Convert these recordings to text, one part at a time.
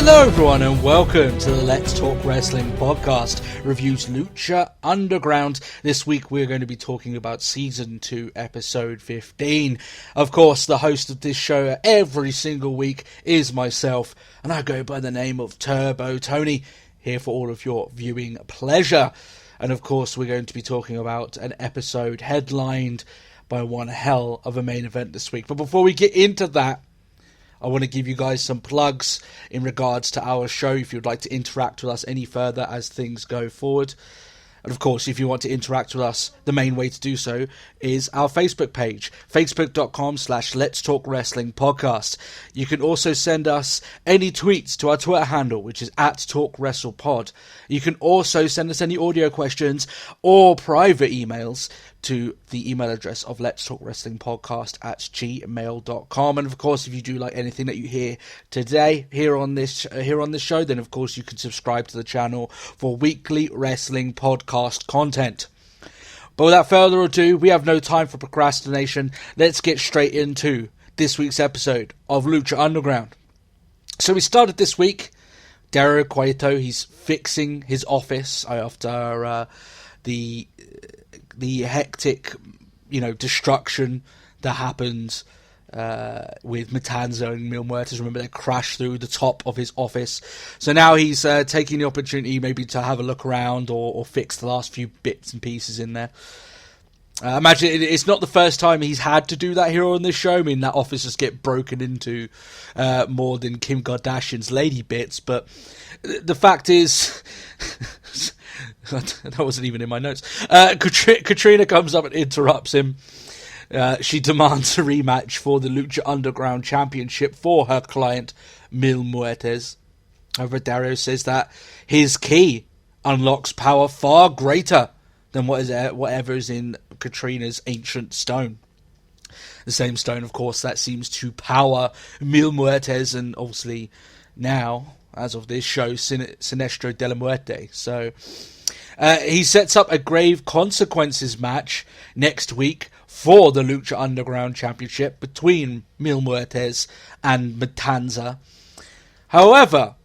Hello everyone and welcome to the Let's Talk Wrestling podcast, reviews Lucha Underground. This week we're going to be talking about Season 2, Episode 15. Of course, the host of this show every single week is myself, and I go by the name of Turbo Tony, here for all of your viewing pleasure. And of course we're going to be talking about an episode headlined by one hell of a main event this week. But before we get into that, I want to give you guys some plugs in regards to our show if you'd like to interact with us any further as things go forward. And of course, if you want to interact with us, the main way to do so is our Facebook page, facebook.com/Let's Talk Wrestling Podcast. You can also send us any tweets to our Twitter handle, which is @TalkWrestlePod. You can also send us any audio questions or private emails to the email address of Let's Talk Wrestling Podcast @gmail.com. And of course, if you do like anything that you hear today here on this show, then of course you can subscribe to the channel for weekly wrestling podcast content. But without further ado, we have no time for procrastination. Let's get straight into this week's episode of Lucha Underground. So we started this week. Dario Cueto, he's fixing his office after the hectic, destruction that happened with Matanza and Mil Muertes. Remember, they crashed through the top of his office. So now he's taking the opportunity maybe to have a look around or fix the last few bits and pieces in there. Imagine it's not the first time he's had to do that here on this show. I mean, that office just get broken into more than Kim Kardashian's lady bits. But the fact is, that wasn't even in my notes. Katrina comes up and interrupts him. She demands a rematch for the Lucha Underground Championship for her client, Mil Muertes. However, Dario says that his key unlocks power far greater than whatever is in Katrina's ancient stone. The same stone, of course, that seems to power Mil Muertes and obviously now, as of this show, Sinestro de la Muerte. So he sets up a grave consequences match next week for the Lucha Underground Championship between Mil Muertes and Matanza. However,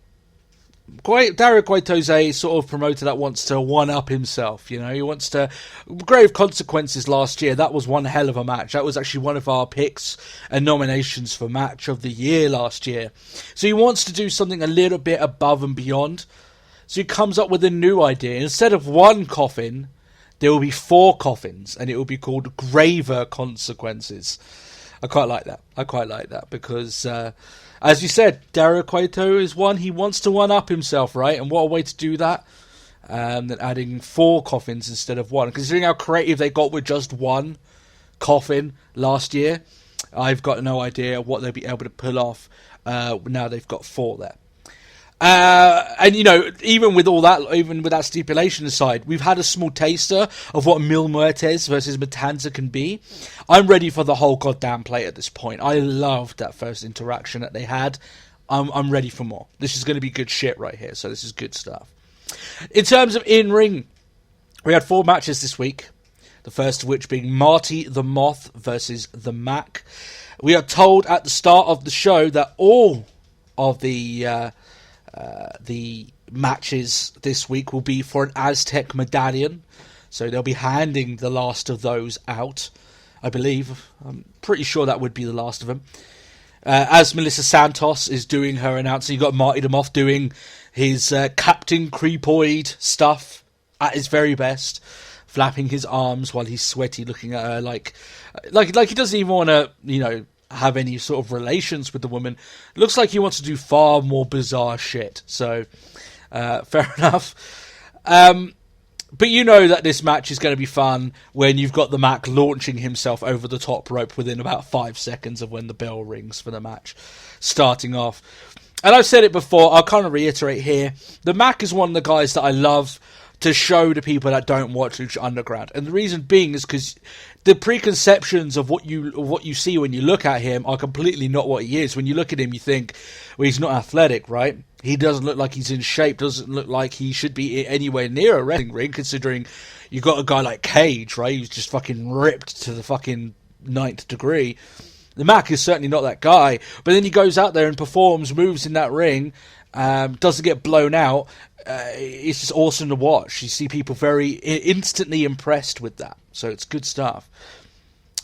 Dario Cueto's a sort of promoter that wants to one-up himself, He wants to... Grave Consequences last year, that was one hell of a match. That was actually one of our picks and nominations for Match of the Year last year. So he wants to do something a little bit above and beyond. So he comes up with a new idea. Instead of one coffin, there will be 4 coffins, and it will be called Graver Consequences. I quite like that because... as you said, Dario Cueto is one. He wants to one-up himself, right? And what a way to do that than adding 4 coffins instead of 1. Considering how creative they got with just 1 coffin last year, I've got no idea what they'll be able to pull off now they've got 4 there. And even with all that, even with that stipulation aside, we've had a small taster of what Mil Muertes versus Matanza can be. I'm ready for the whole goddamn play at this point. I loved that first interaction that they had. I'm ready for more. This is going to be good shit right here, so this is good stuff. In terms of in-ring, we had 4 matches this week. The first of which being Marty Damoff versus the Mac. We are told at the start of the show that all of the matches this week will be for an Aztec Medallion. So they'll be handing the last of those out, I believe. I'm pretty sure that would be the last of them. As Melissa Santos is doing her announcing, you've got Marty Damoff doing his Captain Creepoid stuff at his very best, flapping his arms while he's sweaty, looking at her like he doesn't even want to, have any sort of relations with the woman. Looks like he wants to do far more bizarre shit. So, fair enough. But you know that this match is going to be fun when you've got the Mac launching himself over the top rope within about 5 seconds of when the bell rings for the match starting off. And I've said it before, I'll kind of reiterate here. The Mac is one of the guys that I love to show to people that don't watch Lucha Underground. And the reason being is because the preconceptions of what you see when you look at him are completely not what he is. When you look at him, you think, well, he's not athletic, right? He doesn't look like he's in shape, doesn't look like he should be anywhere near a wrestling ring, considering you got a guy like Cage, right? He's just fucking ripped to the fucking 9th degree. The Mac is certainly not that guy, but then he goes out there and performs moves in that ring, doesn't get blown out. It's just awesome to watch. You see people very instantly impressed with that. So it's good stuff.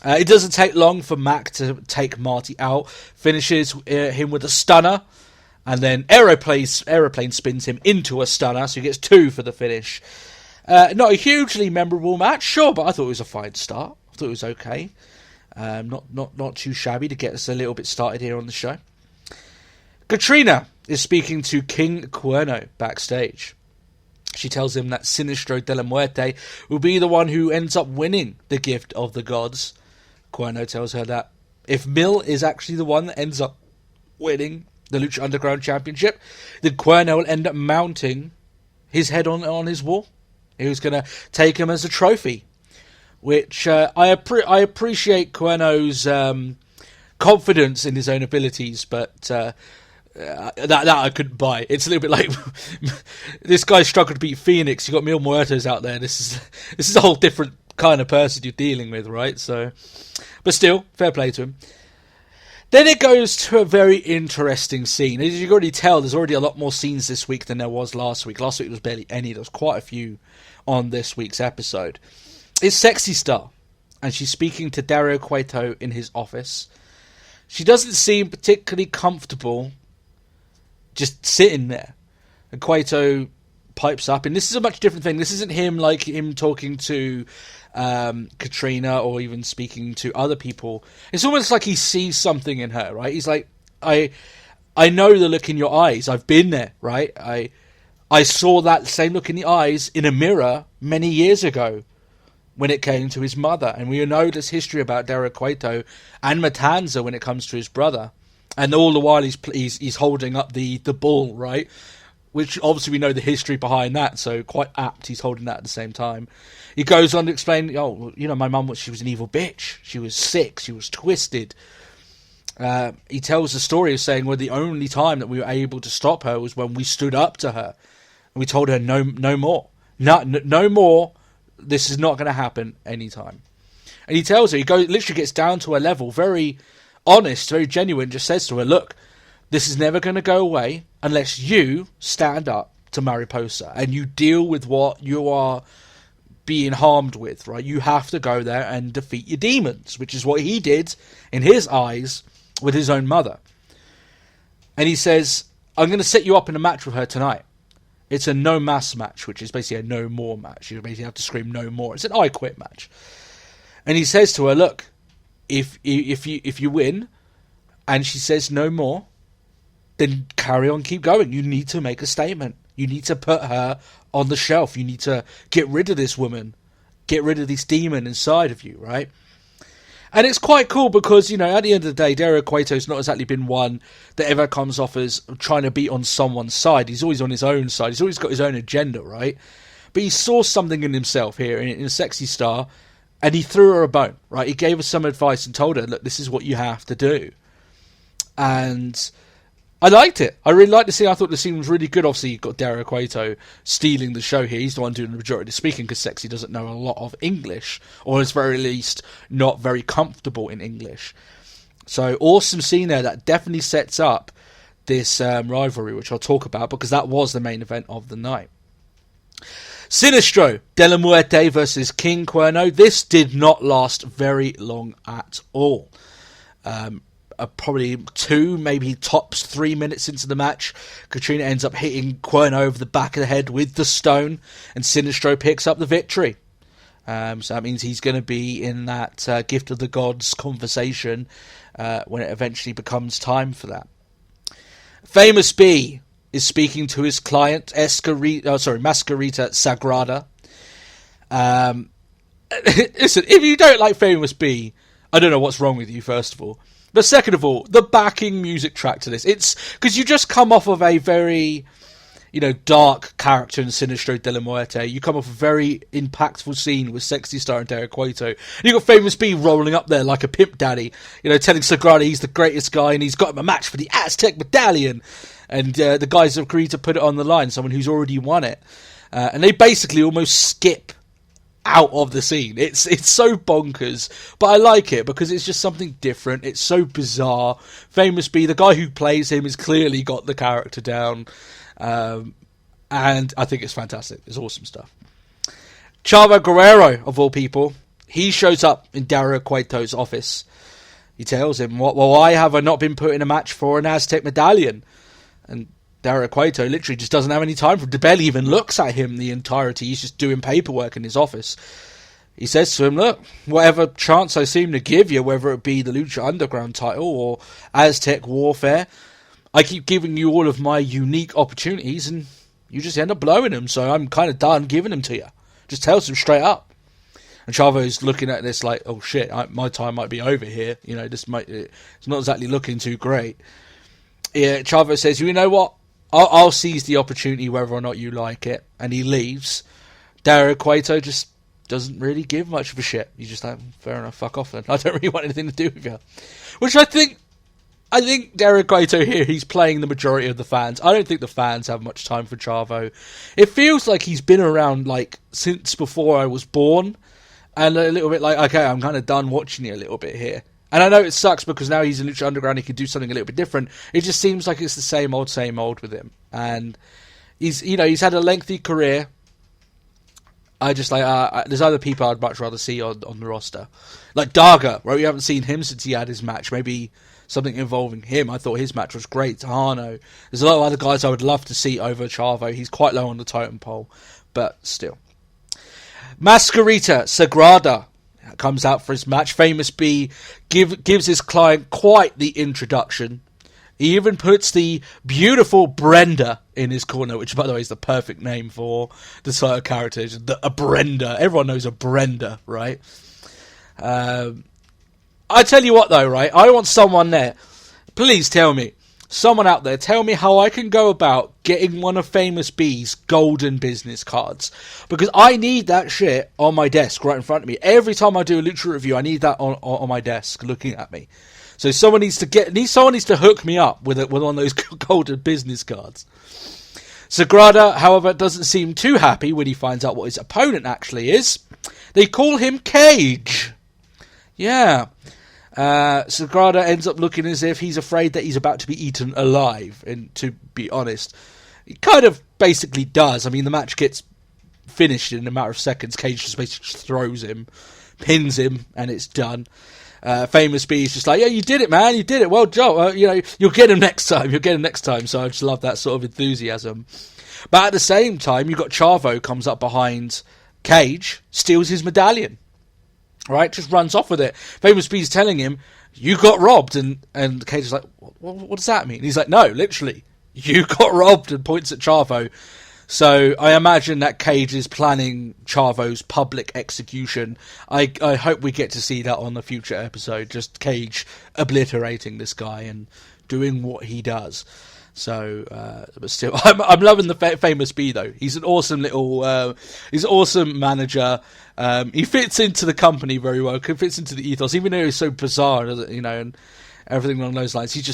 It doesn't take long for Mac to take Marty out. Finishes him with a stunner. And then Aeroplane spins him into a stunner. So he gets 2 for the finish. Not a hugely memorable match, sure, but I thought it was a fine start. I thought it was okay. Not too shabby to get us a little bit started here on the show. Katrina is speaking to King Cuerno backstage. She tells him that Sinestro de la Muerte will be the one who ends up winning the gift of the gods. Cuerno tells her that if Mil is actually the one that ends up winning the Lucha Underground Championship, then Cuerno will end up mounting his head on his wall. He was going to take him as a trophy, which I appreciate Cuerno's confidence in his own abilities, but that I couldn't buy. It's a little bit like this guy struggled to beat Phoenix. You got Mil Muertos out there. This is a whole different kind of person you're dealing with, right? So, but still, fair play to him. Then it goes to a very interesting scene. As you can already tell, there's already a lot more scenes this week than there was last week. Last week was barely any. There was quite a few on this week's episode. It's Sexy Star, and she's speaking to Dario Cueto in his office. She doesn't seem particularly comfortable just sitting there. And Cueto pipes up, and this is a much different thing. This isn't him talking to Katrina or even speaking to other people. It's almost like he sees something in her, right? He's like, I know the look in your eyes. I've been there, right? I saw that same look in the eyes in a mirror many years ago when it came to his mother. And we know this history about Dario Cueto and Matanza when it comes to his brother. And all the while he's holding up the bull, right? Which obviously we know the history behind that, so quite apt he's holding that at the same time. He goes on to explain, my mum, she was an evil bitch. She was sick. She was twisted. He tells the story of saying, well, the only time that we were able to stop her was when we stood up to her. And we told her, no more. No more. This is not going to happen anytime. And he tells her, literally gets down to a level, very honest, very genuine, just says to her, look, this is never going to go away unless you stand up to Mariposa and you deal with what you are being harmed with, right? You have to go there and defeat your demons, which is what he did in his eyes with his own mother. And he says, I'm going to set you up in a match with her tonight. It's a no mass match, which is basically a no more match. You basically have to scream no more. It's an I quit match. And he says to her, look, if you win and she says no more, then carry on, keep going. You need to make a statement. You need to put her on the shelf. You need to get rid of this woman. Get rid of this demon inside of you, right? And it's quite cool because, at the end of the day, Dario Cueto's not exactly been one that ever comes off as trying to be on someone's side. He's always on his own side. He's always got his own agenda, right? But he saw something in himself here in a Sexy Star, and he threw her a bone, right? He gave her some advice and told her, look, this is what you have to do. And I liked it. I really liked the scene. I thought the scene was really good. Obviously, you've got Dario Cueto stealing the show here. He's the one doing the majority of the speaking because Sexy doesn't know a lot of English, or at the very least, not very comfortable in English. So, awesome scene there. That definitely sets up this rivalry, which I'll talk about because that was the main event of the night. Sinestro de la Muerte versus King Cuerno. This did not last very long at all. Probably 2, maybe tops 3 minutes into the match, Katrina ends up hitting Cuerno over the back of the head with the stone, and Sinestro picks up the victory. So that means he's going to be in that Gift of the Gods conversation when it eventually becomes time for that. Famous B is speaking to his client, Mascarita Sagrada. Listen, if you don't like Famous B, I don't know what's wrong with you, first of all. But second of all, the backing music track to this, it's because you just come off of a very, dark character in Sinestro de la Muerte. You come off a very impactful scene with Sexy Star and Dario Cueto. You got Famous B rolling up there like a pimp daddy, telling Sagrada he's the greatest guy and he's got him a match for the Aztec Medallion. And the guys have agreed to put it on the line, someone who's already won it. And they basically almost skip out of the scene. It's so bonkers, but I like it because it's just something different. It's so bizarre. Famous B, the guy who plays him, has clearly got the character down, and I think it's fantastic. It's awesome stuff. Chavo Guerrero, of all people, he shows up in Dario Cueto's office. He tells him, why have I not been put in a match for an Aztec medallion? And Dario Cueto literally just doesn't have any time for him. DeBell even looks at him the entirety. He's just doing paperwork in his office. He says to him, look, whatever chance I seem to give you, whether it be the Lucha Underground title or Aztec Warfare, I keep giving you all of my unique opportunities and you just end up blowing them. So I'm kind of done giving them to you. Just tells him straight up. And Chavo's looking at this like, oh shit, my time might be over here. You know, it's not exactly looking too great. Yeah, Chavo says, you know what? I'll seize the opportunity whether or not you like it. And he leaves. Dario Cueto just doesn't really give much of a shit. He's just like, fair enough, fuck off then. I don't really want anything to do with you. Which I think Dario Cueto here, he's playing the majority of the fans. I don't think the fans have much time for Chavo. It feels like he's been around like since before I was born. And a little bit like, okay, I'm kind of done watching you a little bit here. And I know it sucks because now he's in Lucha Underground, he can do something a little bit different. It just seems like it's the same old with him. And he's had a lengthy career. I just like, there's other people I'd much rather see on the roster. Like Daga, right? We haven't seen him since he had his match. Maybe something involving him. I thought his match was great. Tahano. There's a lot of other guys I would love to see over Chavo. He's quite low on the totem pole, but still. Mascarita Sagrada comes out for his match. Famous B gives his client quite the introduction. He even puts the beautiful Brenda in his corner, which, by the way, is the perfect name for the sort of character. A Brenda. Everyone knows a Brenda, right? I tell you what, though, right? I want someone there. Please tell me. Someone out there, tell me how I can go about getting one of Famous B's golden business cards. Because I need that shit on my desk right in front of me. Every time I do a Lucha review, I need that on my desk looking at me. So someone needs to hook me up with one of those golden business cards. Sagrada, however, doesn't seem too happy when he finds out what his opponent actually is. They call him Cage. Yeah. Sagrada ends up looking as if he's afraid that he's about to be eaten alive, and to be honest, he kind of basically does. I mean, the match gets finished in a matter of seconds. Cage just basically throws him, pins him, and it's done. Famous B is just like, yeah, you did it, man, you did it, well done. You'll get him next time. So I just love that sort of enthusiasm. But at the same time, you've got Chavo comes up behind Cage, steals his medallion. Right, just runs off with it. Famous B's telling him, you got robbed. And Cage is like, what does that mean? And he's like, no, literally, you got robbed, and points at Chavo. So I imagine that Cage is planning Chavo's public execution. I hope we get to see that on a future episode. Just Cage obliterating this guy and doing what he does. So, but still, I'm loving the Famous B though. He's an awesome he's an awesome manager. He fits into the company very well. Fits into the ethos, even though he's so bizarre, and everything along those lines. It's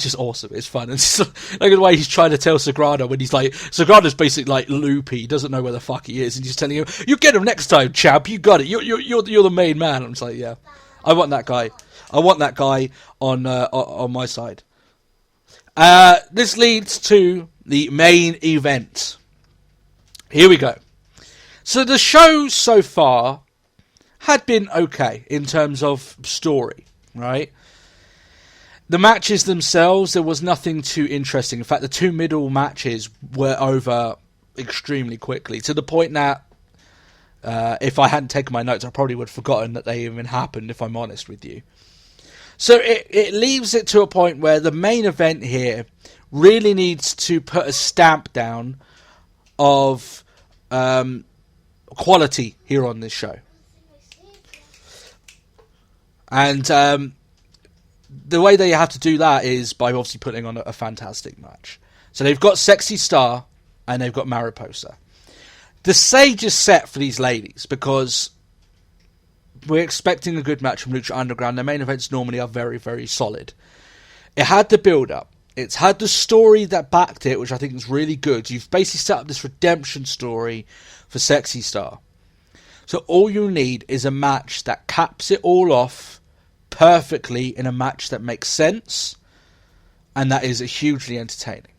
just awesome. It's fun. And it's like the way he's trying to tell Sagrada when he's like, Sagrada's basically like loopy. He doesn't know where the fuck he is, and he's telling him, "You get him next time, chap. You got it. You're the main man." I'm just like, yeah, I want that guy. I want that guy on my side. This leads to the main event. Here we go. So the show so far had been okay in terms of story, right? The matches themselves, there was nothing too interesting. In fact, the two middle matches were over extremely quickly, to the point that if I hadn't taken my notes, I probably would have forgotten that they even happened, if I'm honest with you. So it leaves it to a point where the main event here really needs to put a stamp down of quality here on this show. And the way they have to do that is by obviously putting on a fantastic match. So they've got Sexy Star and they've got Mariposa. The stage is set for these ladies because we're expecting a good match from Lucha Underground. Their main events normally are very, very solid. It had the build-up. It's had the story that backed it, which I think is really good. You've basically set up this redemption story for Sexy Star. So all you need is a match that caps it all off perfectly in a match that makes sense and that is hugely entertaining.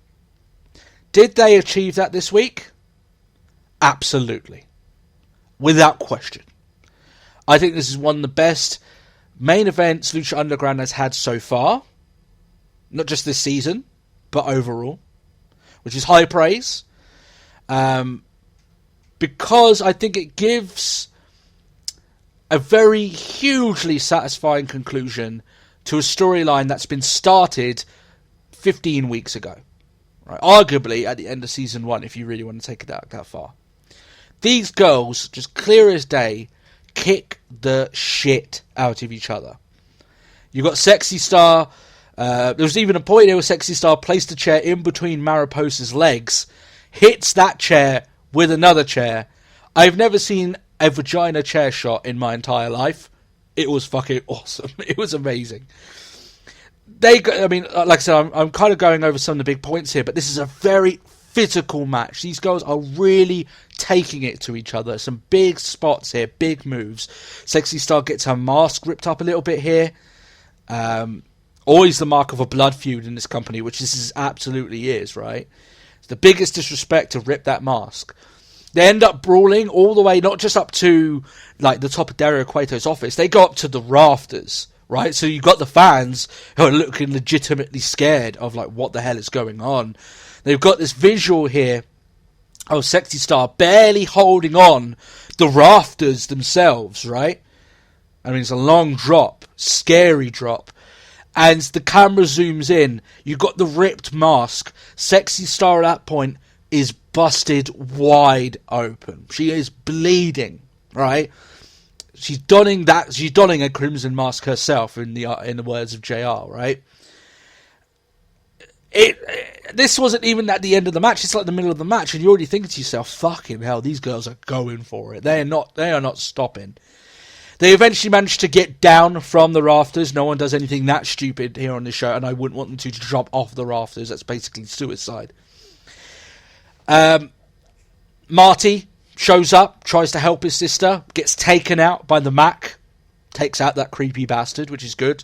Did they achieve that this week? Absolutely. Without question. I think this is one of the best main events Lucha Underground has had so far. Not just this season, but overall. Which is high praise. Because I think it gives a very hugely satisfying conclusion to a storyline that's been started 15 weeks ago. Right? Arguably at the end of season 1, if you really want to take it that far. These girls, just clear as day, kick the shit out of each other. You got Sexy Star. There was even a point where Sexy Star placed a chair in between Mariposa's legs, hits that chair with another chair. I've never seen a vagina chair shot in my entire life. It was fucking awesome. It was amazing. Like I said, I'm kind of going over some of the big points here, but this is a very physical match. These girls are really taking it to each other. Some big spots here, big moves. Sexy Star gets her mask ripped up a little bit here. Always the mark of a blood feud in this company, which this is absolutely is, right? It's the biggest disrespect to rip that mask. They end up brawling all the way, not just up to like the top of Dario Cueto's office. They go up to the rafters, right? So you've got the fans who are looking legitimately scared of like what the hell is going on. They've got this visual here of Sexy Star barely holding on the rafters themselves, right? I mean, it's a long drop, scary drop. And the camera zooms in. You've got the ripped mask. Sexy Star at that point is busted wide open. She is bleeding, right? She's donning a crimson mask herself, in the words of JR, right? This wasn't even at the end of the match. It's like the middle of the match, and you're already thinking to yourself, "Fucking hell, these girls are going for it. They are not stopping." They eventually managed to get down from the rafters. No one does anything that stupid here on this show, and I wouldn't want them to drop off the rafters. That's basically suicide. Marty shows up, tries to help his sister, gets taken out by the Mac, takes out that creepy bastard, which is good.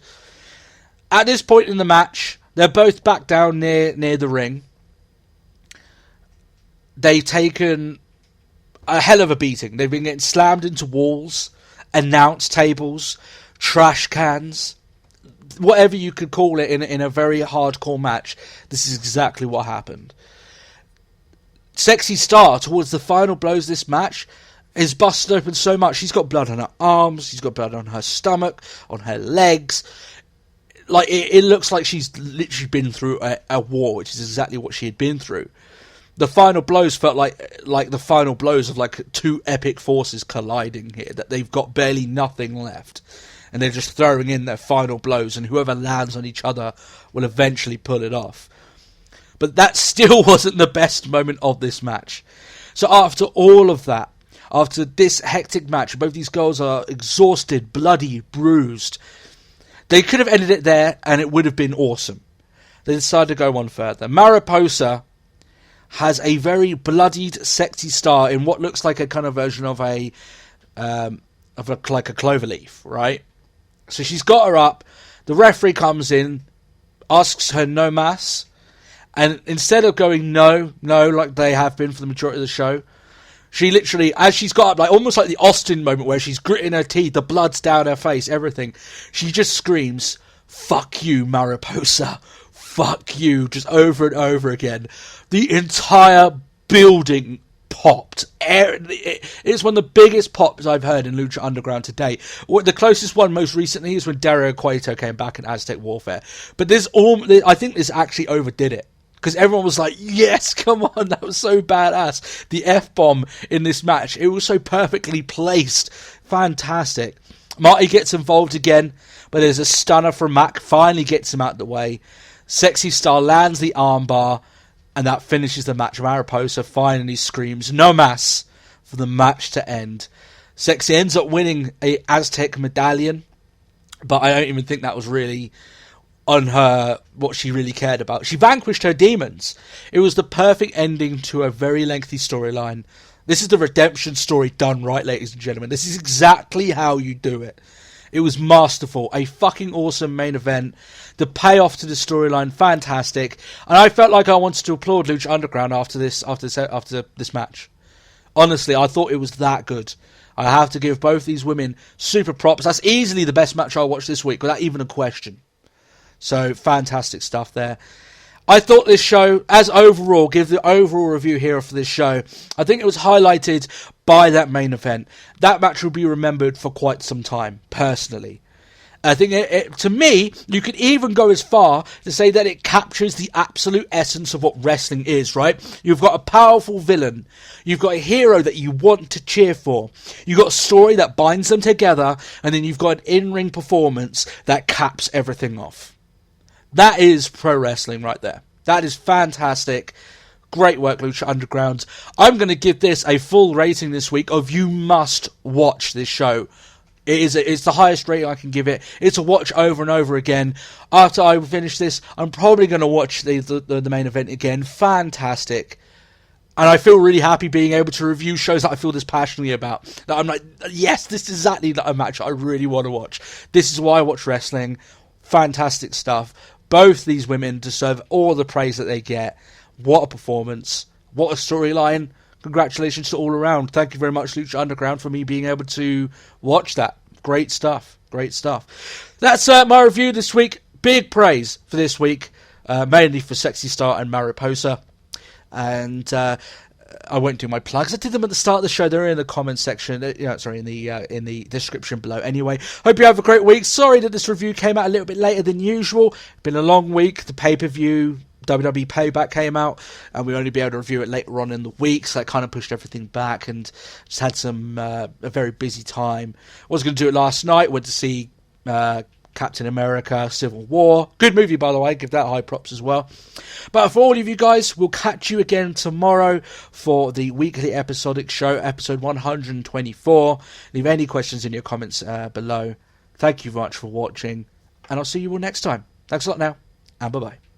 At this point in the match, they're both back down near the ring. They've taken a hell of a beating. They've been getting slammed into walls, announce tables, trash cans, whatever you could call it in a very hardcore match. This is exactly what happened. Sexy Star, towards the final blows of this match, is busted open so much. She's got blood on her arms, she's got blood on her stomach, on her legs. Like, it looks like she's literally been through a war, which is exactly what she had been through. The final blows felt like the final blows of like two epic forces colliding here, that they've got barely nothing left. And they're just throwing in their final blows, and whoever lands on each other will eventually pull it off. But that still wasn't the best moment of this match. So after all of that, after this hectic match, both these girls are exhausted, bloody, bruised. They could have ended it there, and it would have been awesome. They decided to go one further. Mariposa has a very bloodied Sexy Star in what looks like a kind of version of like a clover leaf, right? So she's got her up. The referee comes in, asks her no mas, and instead of going no, like they have been for the majority of the show, she literally, as she's got up, like almost like the Austin moment where she's gritting her teeth, the blood's down her face, everything, she just screams, "Fuck you, Mariposa. Fuck you," just over and over again. The entire building popped. It's one of the biggest pops I've heard in Lucha Underground today. The closest one most recently is when Dario Cueto came back in Aztec Warfare. But I think this actually overdid it. Because everyone was like, yes, come on, that was so badass. The F-bomb in this match, it was so perfectly placed. Fantastic. Marty gets involved again, but there's a stunner from Mac, finally gets him out of the way. Sexy Star lands the armbar, and that finishes the match. Mariposa finally screams no mas for the match to end. Sexy ends up winning a Aztec medallion, but I don't even think that was really on her what she really cared about. She vanquished her demons. It was the perfect ending to a very lengthy storyline. This is the redemption story done right, ladies and gentlemen. This is exactly how you do it. It was masterful. A fucking awesome main event. The payoff to the storyline, fantastic. And I felt like I wanted to applaud Lucha Underground after this match. Honestly, I thought it was that good. I have to give both these women super props. That's easily the best match I watched this week, without even a question. So, fantastic stuff there. I thought this show, as overall, give the overall review here for this show, I think it was highlighted by that main event. That match will be remembered for quite some time, personally. I think, to me, you could even go as far to say that it captures the absolute essence of what wrestling is, right? You've got a powerful villain. You've got a hero that you want to cheer for. You've got a story that binds them together, and then you've got an in-ring performance that caps everything off. That is pro wrestling right there. That is fantastic. Great work, Lucha Underground. I'm going to give this a full rating this week of you must watch this show. It's the highest rating I can give it. It's a watch over and over again. After I finish this, I'm probably going to watch the main event again. Fantastic. And I feel really happy being able to review shows that I feel this passionately about. That I'm like, yes, this is exactly a match I really want to watch. This is why I watch wrestling. Fantastic stuff. Both these women deserve all the praise that they get. What a performance. What a storyline. Congratulations to all around. Thank you very much, Lucha Underground, for me being able to watch that. Great stuff. Great stuff. That's my review this week. Big praise for this week. Mainly for Sexy Star and Mariposa. And I won't do my plugs. I did them at the start of the show. They're in the comments section. In the description below. Anyway, hope you have a great week. Sorry that this review came out a little bit later than usual. Been a long week. The pay-per-view WWE Payback came out, and we only be able to review it later on in the week, so that kind of pushed everything back, and just had a very busy time. Was going to do it last night. Went to see Captain America Civil War. Good movie, by the way. Give that high props as well. But for all of you guys, we'll catch you again tomorrow for the weekly episodic show, episode 124. Leave any questions in your comments below. Thank you very much for watching, and I'll see you all next time. Thanks a lot now, and bye-bye.